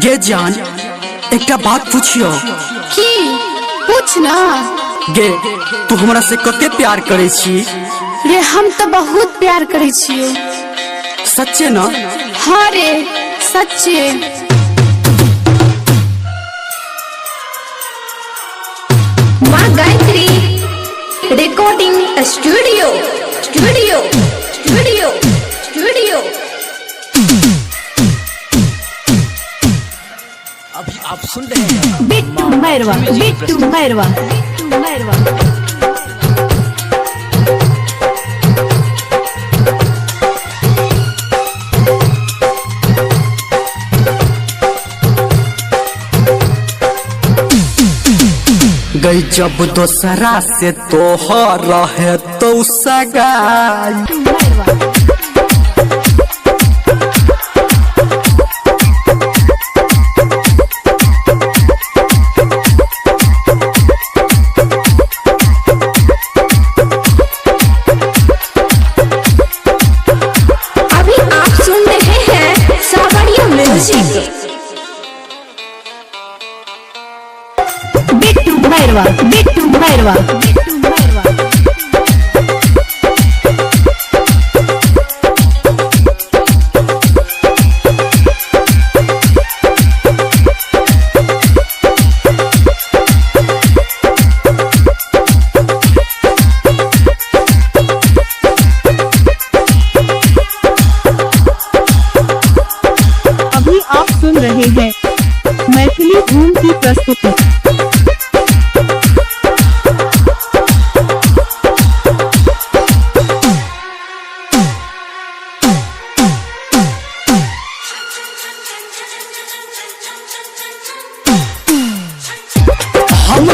गे जान एक बात पूछियो की पूछ ना। गे तू हमरा से कते प्यार करे छी? रे हम तो बहुत प्यार करे छियो। सच्चे ना? हाँ रे सच्चे। माँ Gayatri recording studio studio studio studio. अभी आप सुन रहे हैं बिट्टू मैरवा, बिट्टू मैरवा, बिट्टू मैरवा। गई जब दोसरा से तोहर रहे तो सगाई। अभी आप सुन रहे हैं सावरिया म्यूजिक। बिट्टू मैरवा, बिट्टू मैरवा, बिट्टू मैरवा। अभी आप सुन रहे हैं मैथिली धूम की प्रस्तुति। हम